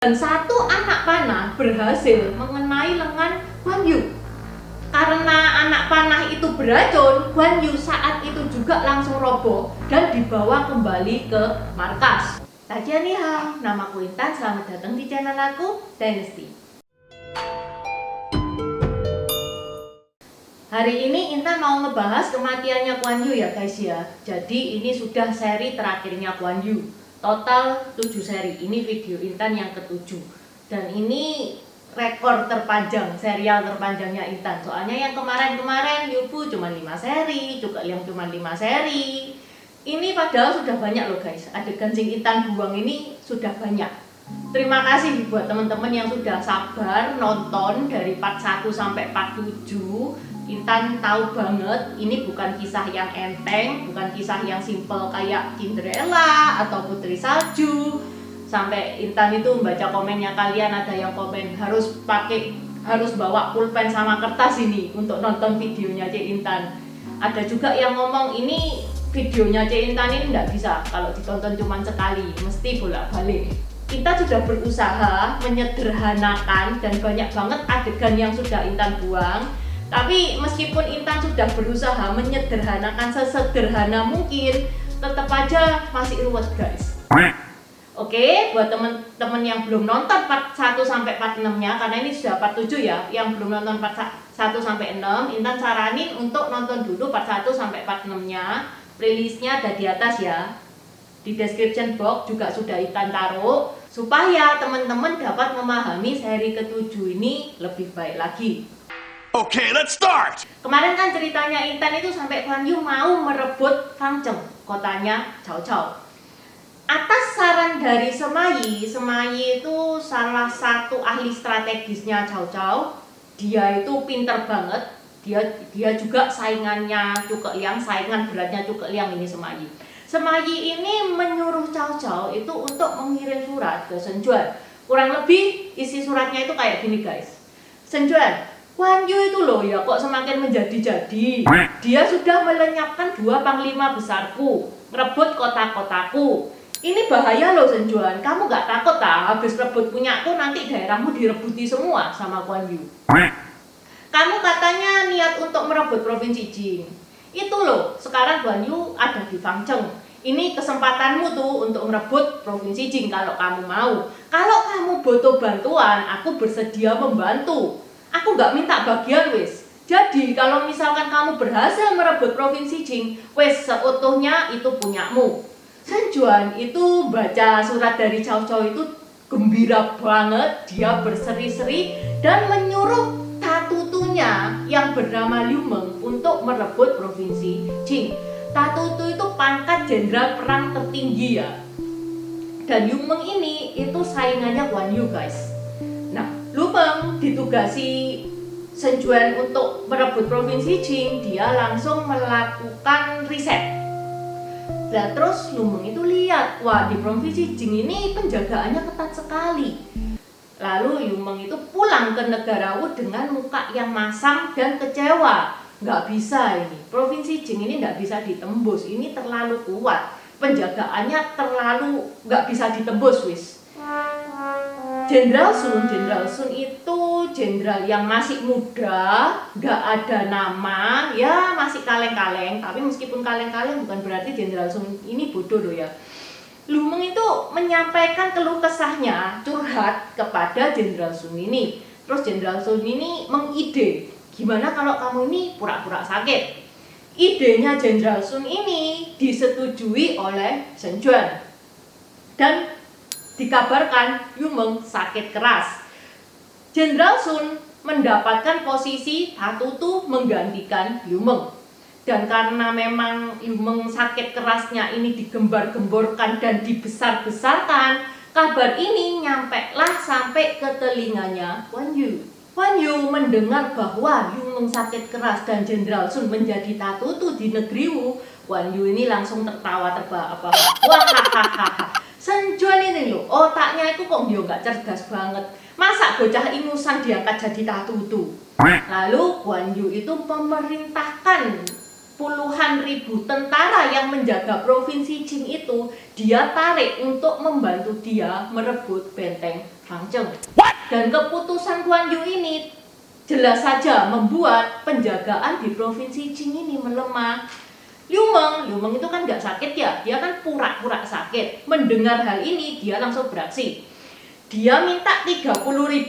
Dan satu anak panah berhasil mengenai lengan Guan Yu. Karena anak panah itu beracun, Guan Yu saat itu juga langsung roboh dan dibawa kembali ke markas. Tajian ni hao, namaku Intan, selamat datang di channel aku, Dynasty. Hari ini Intan mau ngebahas kematiannya Guan Yu ya guys ya. Jadi ini sudah seri terakhirnya Guan Yu. Total 7 seri, ini video Intan yang ke-7. Dan ini rekor terpanjang, serial terpanjangnya Intan. Soalnya yang kemarin-kemarin Yufu cuma 5 seri, juga yang cuma 5 seri. Ini padahal sudah banyak loh guys. Adegan sing Intan buang ini sudah banyak. Terima kasih buat teman-teman yang sudah sabar nonton dari part 1 sampai part 7. Intan tahu banget ini bukan kisah yang enteng, bukan kisah yang simple kayak Cinderella atau Putri Salju. Sampai Intan itu membaca komennya kalian, ada yang komen harus bawa pulpen sama kertas ini untuk nonton videonya Cik Intan. Ada juga yang ngomong ini videonya Cik Intan ini nggak bisa kalau ditonton cuma sekali, mesti bolak-balik. Kita sudah berusaha menyederhanakan dan banyak banget adegan yang sudah Intan buang. Tapi meskipun Intan sudah berusaha menyederhanakan sesederhana mungkin, tetap aja masih ruwet guys. Oke, buat teman-teman yang belum nonton part 1 sampai part 6-nya, karena ini sudah part 7 ya, yang belum nonton part 1 sampai 6, Intan saranin untuk nonton dulu part 1 sampai part 6-nya. Playlistnya ada di atas ya. Di description box juga sudah Intan taruh, supaya teman-teman dapat memahami seri ke-7 ini lebih baik lagi. Oke, let's start. Kemarin kan ceritanya Intan itu sampai Guan Yu mau merebut Fangzheng, kotanya Cao Cao. Atas saran dari Semayi itu salah satu ahli strategisnya Cao Cao. Dia itu pinter banget. Dia juga saingannya Zhuge Liang, saingan beratnya Zhuge Liang ini Semayi. Semayi ini menyuruh Cao Cao itu untuk mengirim surat ke Sun Quan. Kurang lebih isi suratnya itu kayak gini guys. Sun Quan, Guan Yu itu loh ya kok semakin menjadi-jadi. Dia sudah melenyapkan 2 panglima besarku, merebut kota-kotaku. Ini bahaya loh Sun Quan, kamu gak takut tak habis rebut punyaku nanti daerahmu direbuti semua sama Guan Yu. Kamu katanya niat untuk merebut provinsi Jing. Itu loh, sekarang Guan Yu ada di Fangzheng. Ini kesempatanmu tuh untuk merebut provinsi Jing kalau kamu mau. Kalau kamu butuh bantuan, aku bersedia membantu. Aku nggak minta bagian wis. Jadi kalau misalkan kamu berhasil merebut provinsi Jing, wis seutuhnya itu punyamu. Sun Quan itu baca surat dari Cao Cao itu gembira banget, dia berseri-seri dan menyuruh tatutunya yang bernama Liu Meng untuk merebut provinsi Jing. Tatutu itu pangkat jenderal perang tertinggi ya. Dan Liu Meng ini itu saingannya Guan Yu guys. Nah, Liu Meng ditugasi Sun Quan untuk merebut provinsi Jing, dia langsung melakukan riset. Nah, terus Liu Meng itu lihat, wah di provinsi Jing ini penjagaannya ketat sekali. Lalu Liu Meng itu pulang ke negara Wu dengan muka yang masam dan kecewa. Nggak bisa ini, provinsi Jing ini nggak bisa ditembus, ini terlalu kuat. Penjagaannya terlalu nggak bisa ditembus wis. Jenderal Sun itu jenderal yang masih muda, nggak ada nama, ya masih kaleng-kaleng. Tapi meskipun kaleng-kaleng bukan berarti Jenderal Sun ini bodoh loh ya. Liu Meng itu menyampaikan keluh kesahnya, curhat kepada Jenderal Sun ini. Terus Jenderal Sun ini mengide, gimana kalau kamu ini pura-pura sakit? Idenya Jenderal Sun ini disetujui oleh Sun Quan. Dan dikabarkan Liu Meng sakit keras. Jenderal Sun mendapatkan posisi Tatutu menggantikan Liu Meng. Dan karena memang Liu Meng sakit kerasnya ini digembar-gemborkan dan dibesar-besarkan, kabar ini nyampailah sampai ke telinganya Guan Yu. Guan Yu mendengar bahwa Liu Meng sakit keras dan Jenderal Sun menjadi Tatutu di negeri Wu. Guan Yu ini langsung tertawa terbahak-bahak. Wah, Sun Quan ini loh, otaknya itu kok dia nggak cerdas banget. Masa bocah ingusan diangkat jadi Tatutu? Lalu Guan Yu itu memerintahkan puluhan ribu tentara yang menjaga provinsi Jing itu, dia tarik untuk membantu dia merebut benteng Fang Zheng. Dan keputusan Guan Yu ini jelas saja membuat penjagaan di provinsi Qing ini melemah. Liu Meng itu kan nggak sakit ya, dia kan pura-pura sakit. Mendengar hal ini, dia langsung beraksi. Dia minta 30.000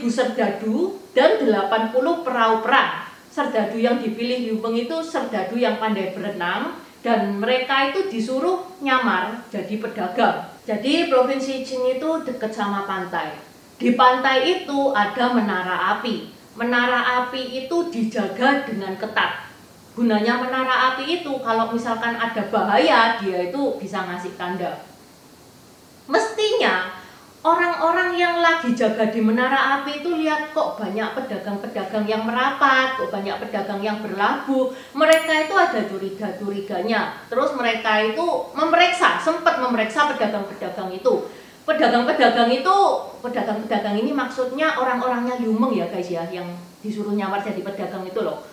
serdadu dan 80 perahu perang. Serdadu yang dipilih Liu Meng itu serdadu yang pandai berenang, dan mereka itu disuruh nyamar jadi pedagang. Jadi provinsi Qing itu dekat sama pantai. Di pantai itu ada menara api. Menara api itu dijaga dengan ketat. Gunanya menara api itu kalau misalkan ada bahaya, dia itu bisa ngasih tanda. Mestinya orang-orang yang lagi jaga di menara api itu lihat kok banyak pedagang-pedagang yang merapat, kok banyak pedagang yang berlabuh. Mereka itu ada curiga-curiganya. Terus mereka itu sempat memeriksa pedagang-pedagang itu. Pedagang-pedagang ini maksudnya orang-orangnya Liu Meng ya guys ya, yang disuruh nyamar jadi pedagang itu loh.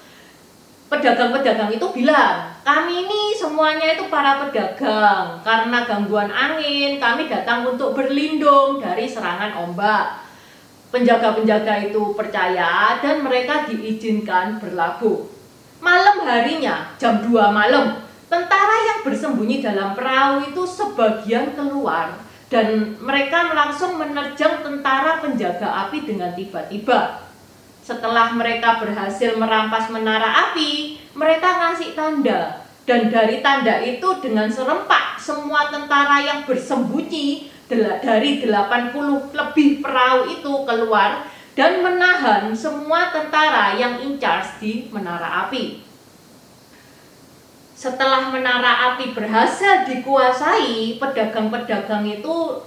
Pedagang-pedagang itu bilang, kami ini semuanya itu para pedagang. Karena gangguan angin, kami datang untuk berlindung dari serangan ombak. Penjaga-penjaga itu percaya dan mereka diizinkan berlabuh. Malam harinya, jam 2 malam, tentara yang bersembunyi dalam perahu itu sebagian keluar. Dan mereka langsung menerjang tentara penjaga api dengan tiba-tiba. Setelah mereka berhasil merampas menara api, mereka ngasih tanda. Dan dari tanda itu dengan serempak, semua tentara yang bersembunyi dari 80 lebih perahu itu keluar dan menahan semua tentara yang in charge di menara api. Setelah menara api berhasil dikuasai, pedagang-pedagang itu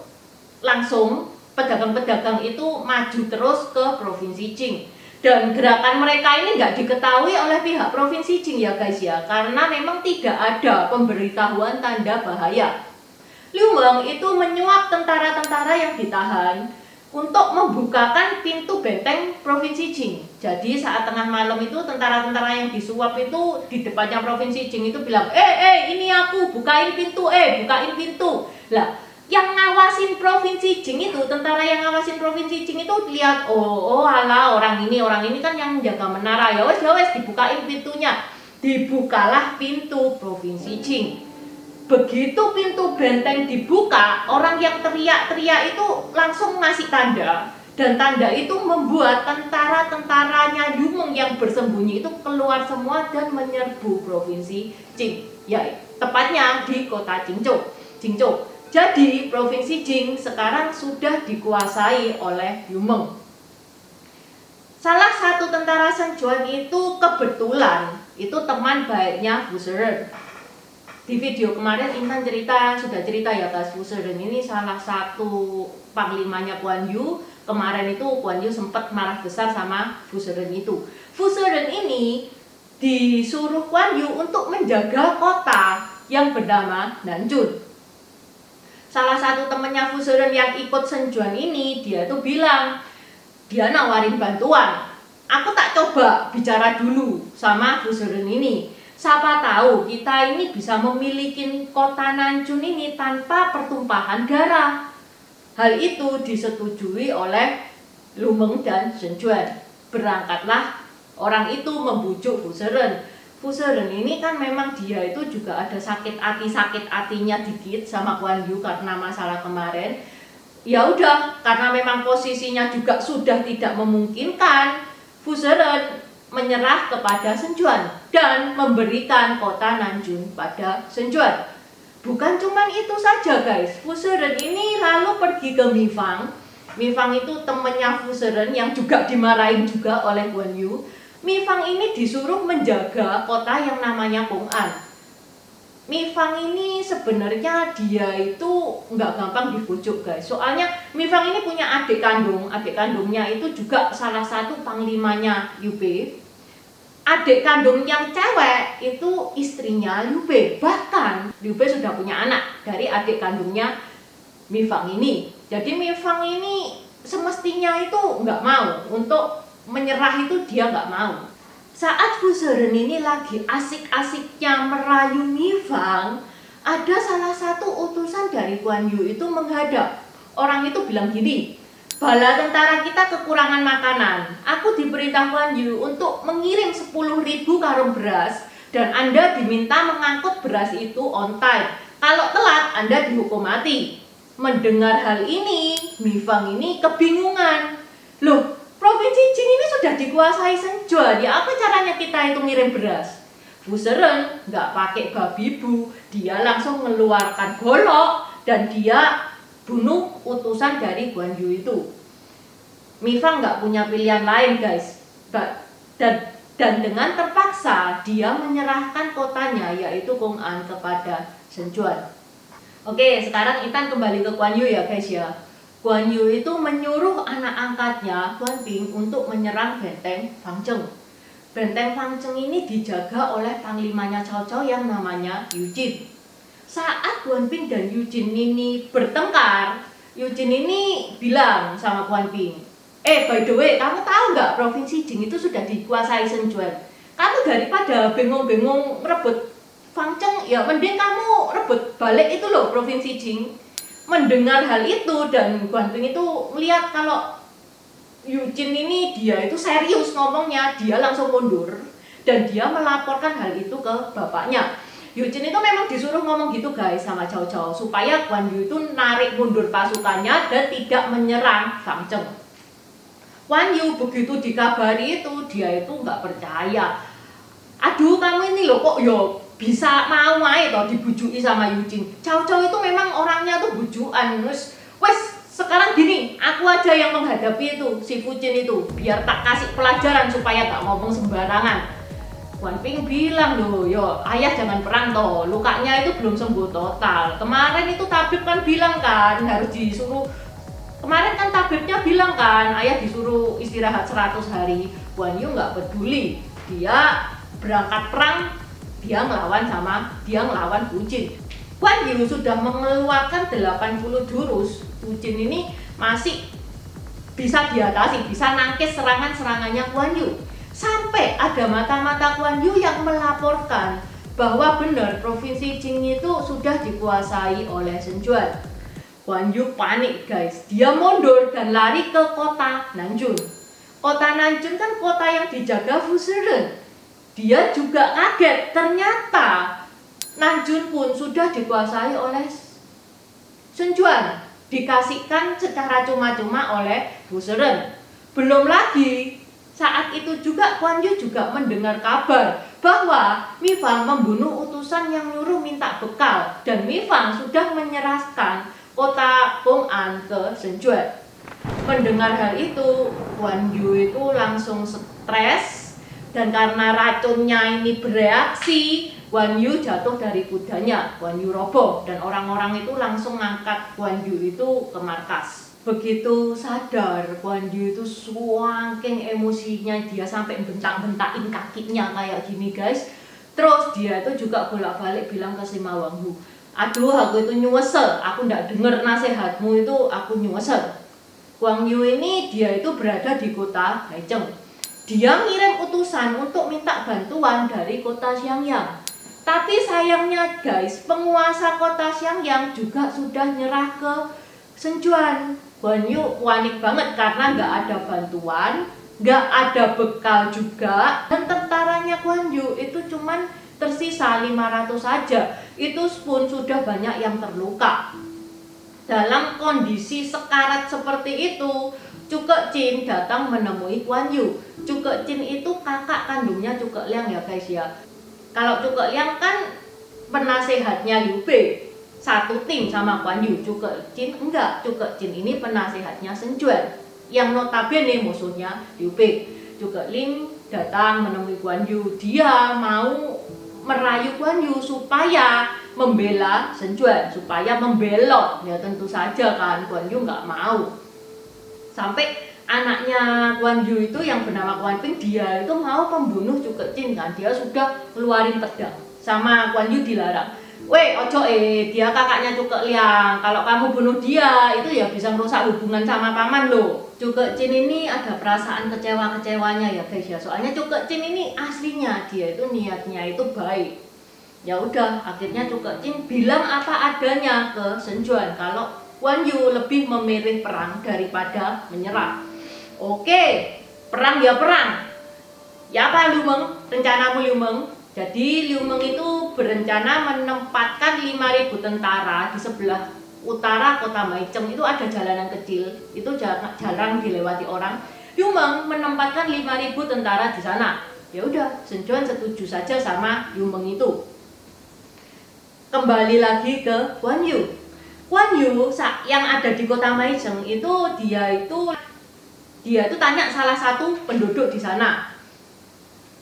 maju terus ke provinsi Qing. Dan gerakan mereka ini nggak diketahui oleh pihak provinsi Qing ya guys ya, karena memang tidak ada pemberitahuan tanda bahaya. Liu Meng itu menyuap tentara-tentara yang ditahan untuk membukakan pintu benteng provinsi Qing. Jadi saat tengah malam itu tentara-tentara yang disuap itu di depannya provinsi Qing itu bilang, ini aku, bukain pintu, bukain pintu. Lah, yang ngawasin provinsi Qing itu, tentara yang ngawasin provinsi Qing itu lihat, alah orang ini kan yang jaga menara, ya wes dibukain pintunya. Dibukalah pintu provinsi Qing. Begitu pintu benteng dibuka, orang yang teriak-teriak itu langsung ngasih tanda. Dan tanda itu membuat tentara-tentaranya Liu Meng yang bersembunyi itu keluar semua dan menyerbu provinsi Qing. Ya, tepatnya di kota Jingzhou. Jadi, provinsi Qing sekarang sudah dikuasai oleh Liu Meng. Salah satu tentara Shenjuan itu kebetulan itu teman baiknya Fu Shiren. Di video kemarin Intan sudah cerita ya guys, Fu Shiren ini salah satu panglimanya Guan Yu. Kemarin itu Guan Yu sempat marah besar sama Fu Shiren itu. Fu Shiren ini disuruh Guan Yu untuk menjaga kota yang bernama Nanjun. Salah satu temannya Fu Shiren yang ikut Shenjuan ini, dia tuh bilang, dia nawarin bantuan. Aku tak coba bicara dulu sama Fu Shiren ini. Siapa tahu kita ini bisa memiliki kota Nanjun ini tanpa pertumpahan darah. Hal itu disetujui oleh Liu Meng dan Shenjuan. Berangkatlah orang itu membujuk Fu Shiren. Fu Shiren ini kan memang dia itu juga ada sakit hatinya dikit sama Guan Yu karena masalah kemarin. Ya udah, karena memang posisinya juga sudah tidak memungkinkan, Fu Shiren menyerah kepada Shenjuan dan memberikan kota Nanjun pada Shenjuan. Bukan cuman itu saja guys, Fu Shiren ini lalu pergi ke Mi Fang. Mi Fang itu temannya Fu Shiren yang juga dimarahin juga oleh Guan Yu. Mi Fang ini disuruh menjaga kota yang namanya Peng'an. Mi Fang ini sebenarnya dia itu nggak gampang dibujuk guys. Soalnya Mi Fang ini punya adik kandungnya itu juga salah satu panglimanya Liu Bei. Adik kandung yang cewek itu istrinya Liu Bei. Bahkan Liu Bei sudah punya anak dari adik kandungnya Mi Fang ini. Jadi Mi Fang ini semestinya itu nggak mau untuk menyerah, itu dia nggak mau. Saat Fu Shiren ini lagi asik-asiknya merayu Mi Fang, ada salah satu utusan dari Guan Yu itu menghadap. Orang itu bilang gini, Bala tentara kita kekurangan makanan. Aku diperintah Guan Yu untuk mengirim 10.000 karung beras dan Anda diminta mengangkut beras itu on time. Kalau telat, Anda dihukum mati. Mendengar hal ini, Mi Fang ini kebingungan. Loh, Provinsi Jing ini sudah dikuasai Shen Juan. Ya apa caranya kita itu ngirim beras? Fu Sheren nggak pakai babi bu, dia langsung mengeluarkan golok dan dia bunuh utusan dari Guan Yu itu. Mi Fang nggak punya pilihan lain guys, dan dengan terpaksa dia menyerahkan kotanya yaitu Gong'an kepada Shen Juan. Oke, sekarang Intan kembali ke Guan Yu ya guys ya. Guan Yu itu menyuruh anak angkatnya Guan Ping untuk menyerang benteng Fangzheng. Benteng Fangzheng ini dijaga oleh panglimanya Cao Cao yang namanya Yu Jin. Saat Guan Ping dan Yu Jin ini bertengkar, Yu Jin ini bilang sama Guan Ping, by the way, kamu tahu nggak Provinsi Jing itu sudah dikuasai Shen Juan? Kamu daripada bengong-bengong merebut Fangzheng, ya mending kamu rebut balik itu loh Provinsi Jing. Mendengar hal itu dan Guan Ping itu melihat kalau Yu Jin ini dia itu serius ngomongnya, dia langsung mundur dan dia melaporkan hal itu ke bapaknya. Yu Jin itu memang disuruh ngomong gitu guys sama Cao Cao supaya Guan Yu itu narik mundur pasukannya dan tidak menyerang Fangzheng. Guan Yu begitu dikabari itu dia itu nggak percaya. Aduh kamu ini loh kok yo bisa mau aja toh dibujui sama Yu Jin. Cao Cao itu memang orangnya tuh bujuan. Wes sekarang gini, aku aja yang menghadapi itu si Fu Jin itu biar tak kasih pelajaran supaya gak ngomong sembarangan. Guan Ping bilang loh, yo ayah jangan perang toh, lukanya itu belum sembuh total. Kemarin itu tabib kan bilang kan harus disuruh. Kemarin kan tabibnya bilang kan ayah disuruh istirahat 100 hari. Guan Yu nggak peduli, dia berangkat perang, dia ngelawan Fu Jin. Guan Yu sudah mengeluarkan 80 jurus. Fu Jin ini masih bisa diatasi, bisa nangkis serangan-serangannya Guan Yu. Sampai ada mata-mata Guan Yu yang melaporkan bahwa benar Provinsi Jing itu sudah dikuasai oleh Shen Juan. Guan Yu panik guys, dia mundur dan lari ke kota Nanjun. Kota Nanjun kan kota yang dijaga Fu Sheren. Dia juga kaget, ternyata Nanjun pun sudah dikuasai oleh Shen Juan, dikasihkan secara cuma-cuma oleh Fu Sheren. Belum lagi, saat itu juga Guan Yu juga mendengar kabar bahwa Mi Fang membunuh utusan yang nyuruh minta bekal dan Mi Fang sudah menyerahkan kota Gong'an ke Shen Juan. Mendengar hal itu, Guan Yu itu langsung stres dan karena racunnya ini bereaksi, Guan Yu jatuh dari kudanya, Guan Yu roboh dan orang-orang itu langsung ngangkat Guan Yu itu ke markas. Begitu sadar, Guan Yu itu saking emosinya dia sampai bentak-bentakin kakinya kayak gini guys. Terus dia itu juga bolak-balik bilang ke Sima Wanghu, aduh aku itu nyuwesel, aku ndak denger nasihatmu itu aku nyuwesel. Guan Yu ini dia itu berada di kota Haizheng. Dia ngirim utusan untuk minta bantuan dari kota Xiangyang. Tapi sayangnya guys, penguasa kota Xiangyang juga sudah nyerah ke Shen Juan. Guan Yu panik banget karena nggak ada bantuan, nggak ada bekal juga, dan tentaranya Guan Yu itu cuman tersisa 500 saja. Itu pun sudah banyak yang terluka. Dalam kondisi sekarat seperti itu, Cuke Jin datang menemui Guan Yu. Cuke Jin itu kakak kandungnya Cuke Liang ya guys ya. Kalau Cuke Liang kan penasehatnya Liu Bei, satu tim sama Guan Yu. Cuke Jin enggak, Cuke Jin ini penasehatnya Shen Juan yang notabene musuhnya Liu Bei. Cuke Ling datang menemui Guan Yu, dia mau merayu Guan Yu supaya membela Shen Juan, supaya membelot. Ya tentu saja kan Guan Yu nggak mau. Sampai anaknya Guan Yu itu yang bernama Guan Ping, dia itu mau membunuh Cuke Jin kan, dia sudah keluarin pedang. Sama Guan Yu dilarang, weh ojo dia kakaknya Cuke Liang, kalau kamu bunuh dia itu ya bisa merusak hubungan sama paman loh. Cuke Jin ini ada perasaan kecewa-kecewanya ya guys ya, soalnya Cuke Jin ini aslinya dia itu niatnya itu baik. Ya udah, akhirnya Cuke Jin bilang apa adanya ke Shen Juan kalau Guan Yu lebih memilih perang daripada menyerah. Oke, perang ya perang. Ya apa Liu Meng? Rencanamu Liu Meng? Jadi Liu Meng itu berencana menempatkan 5.000 tentara di sebelah utara kota Maicheng. Itu ada jalanan kecil, itu jarang dilewati orang. Liu Meng menempatkan 5.000 tentara di sana. Ya udah, Sun Quan setuju saja sama Liu Meng itu. Kembali lagi ke Guan Yu. Guan Yu yang ada di kota Maicheng itu dia itu tanya salah satu penduduk di sana.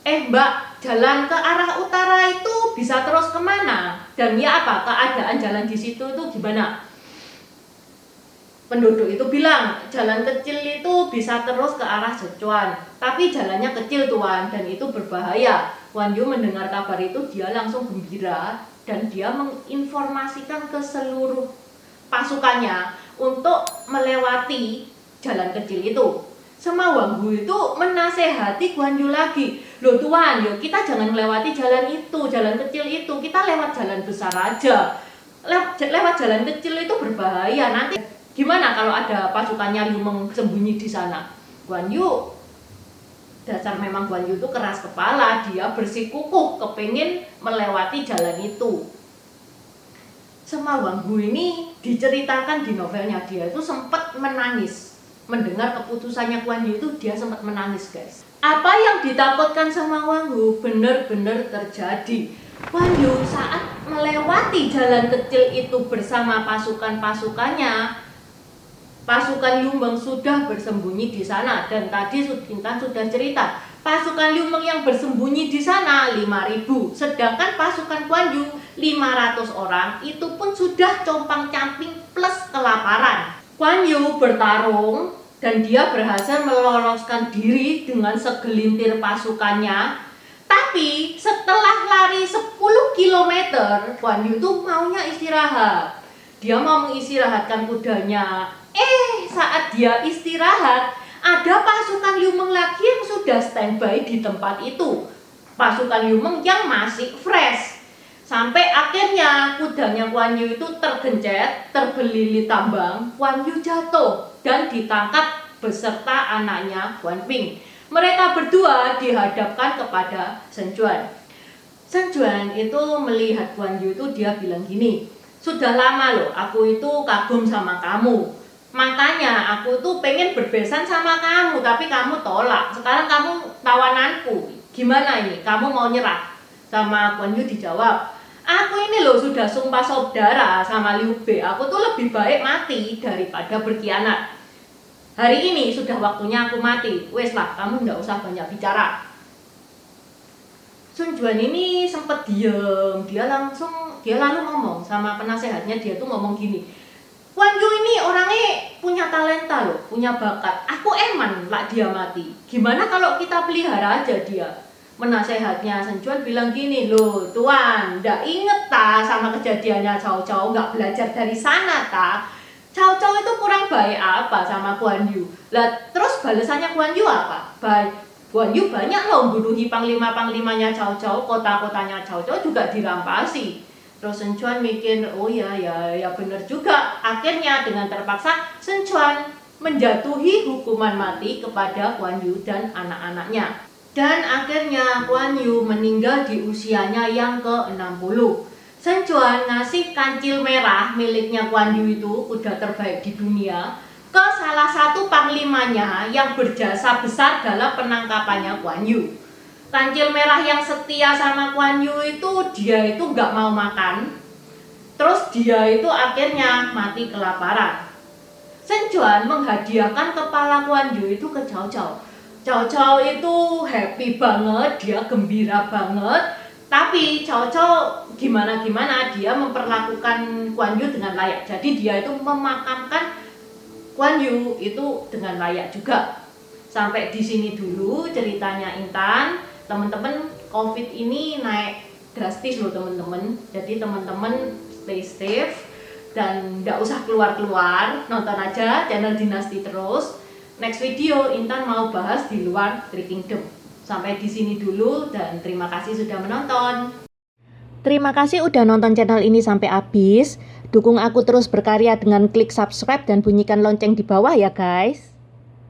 Mbak, jalan ke arah utara itu bisa terus kemana? Dan ya apa keadaan jalan di situ itu gimana? Penduduk itu bilang, jalan kecil itu bisa terus ke arah Sichuan, tapi jalannya kecil tuan dan itu berbahaya. Guan Yu mendengar kabar itu dia langsung gembira dan dia menginformasikan ke seluruh pasukannya untuk melewati jalan kecil itu. Sama Wang Hu itu menasehati Guan Yu lagi. Loh tuan, yuk kita jangan melewati jalan itu, jalan kecil itu, kita lewat jalan besar aja. Lewat jalan kecil itu berbahaya, nanti gimana kalau ada pasukannya Liu Meng sembunyi di sana? Guan Yu, dasar memang Guan Yu itu keras kepala, dia bersikukuh kepingin melewati jalan itu. Sama Wang Hu ini diceritakan di novelnya, dia itu sempat menangis. Mendengar keputusannya Guan Yu itu dia sempat menangis guys. Apa yang ditakutkan sama Wang Hu benar-benar terjadi. Guan Yu saat melewati jalan kecil itu bersama pasukan-pasukannya, pasukan Liu Meng sudah bersembunyi di sana. Dan tadi Intan sudah cerita, pasukan Liu Meng yang bersembunyi di sana 5.000, sedangkan pasukan Guan Yu 500 orang itu pun sudah compang-camping plus kelaparan. Guan Yu bertarung dan dia berhasil meloloskan diri dengan segelintir pasukannya. Tapi setelah lari 10 km, Guan Yu tuh maunya istirahat. Dia mau mengistirahatkan kudanya. Saat dia istirahat, ada pasukan Liu Meng lagi yang sudah standby di tempat itu. Pasukan Liu Meng yang masih fresh. Sampai akhirnya kudanya Guan Yu itu tergencet, terbelilit tambang. Guan Yu jatuh dan ditangkap beserta anaknya Guan Ping. Mereka berdua dihadapkan kepada Sun Quan. Sun Quan itu melihat Guan Yu itu dia bilang gini, sudah lama loh aku itu kagum sama kamu. Makanya aku tuh pengen berbesan sama kamu, tapi kamu tolak. Sekarang kamu tawananku. Gimana ini? Kamu mau nyerah? Sama Guan Yu dijawab, aku ini loh sudah sumpah saudara sama Liu Bei. Aku tuh lebih baik mati daripada berkhianat. Hari ini sudah waktunya aku mati. Wes lah, kamu nggak usah banyak bicara. Sun Quan ini sempat diem. Dia lalu ngomong sama penasehatnya. Dia tuh ngomong gini, Guan Yu ini orangnya punya talenta loh, punya bakat. Aku eman lah dia mati. Gimana kalau kita pelihara aja dia? Penasehatnya Sun Quan bilang gini, loh tuan, nggak inget ta sama kejadiannya Cao Cao, nggak belajar dari sana ta? Cao Cao itu kurang baik apa sama Guan Yu? Lah terus balasannya Guan Yu apa? Guan Yu banyak loh membunuhi panglima-panglimanya Cao Cao, kota-kotanya Cao Cao juga dirampasi. Terus Sun Quan mikir, oh ya benar juga. Akhirnya dengan terpaksa Sun Quan menjatuhi hukuman mati kepada Guan Yu dan anak-anaknya. Dan akhirnya Guan Yu meninggal di usianya yang ke-60. Sun Quan ngasih kancil merah miliknya Guan Yu itu, kuda terbaik di dunia, ke salah satu panglimanya yang berjasa besar dalam penangkapannya Guan Yu. Kancil merah yang setia sama Guan Yu itu dia itu nggak mau makan. Terus dia itu akhirnya mati kelaparan. Sun Quan menghadiahkan kepala Guan Yu itu ke Cao Cao. Cao Cao itu happy banget, dia gembira banget. Tapi Cao Cao gimana dia memperlakukan Guan Yu dengan layak. Jadi dia itu memakamkan Guan Yu itu dengan layak juga. Sampai di sini dulu ceritanya Intan. Teman-teman, COVID ini naik drastis loh teman-teman. Jadi teman-teman stay safe dan nggak usah keluar-keluar, nonton aja channel Dinasti terus. Next video Intan mau bahas di luar Three Kingdom. Sampai di sini dulu dan terima kasih sudah menonton. Terima kasih udah nonton channel ini sampai habis. Dukung aku terus berkarya dengan klik subscribe dan bunyikan lonceng di bawah ya guys.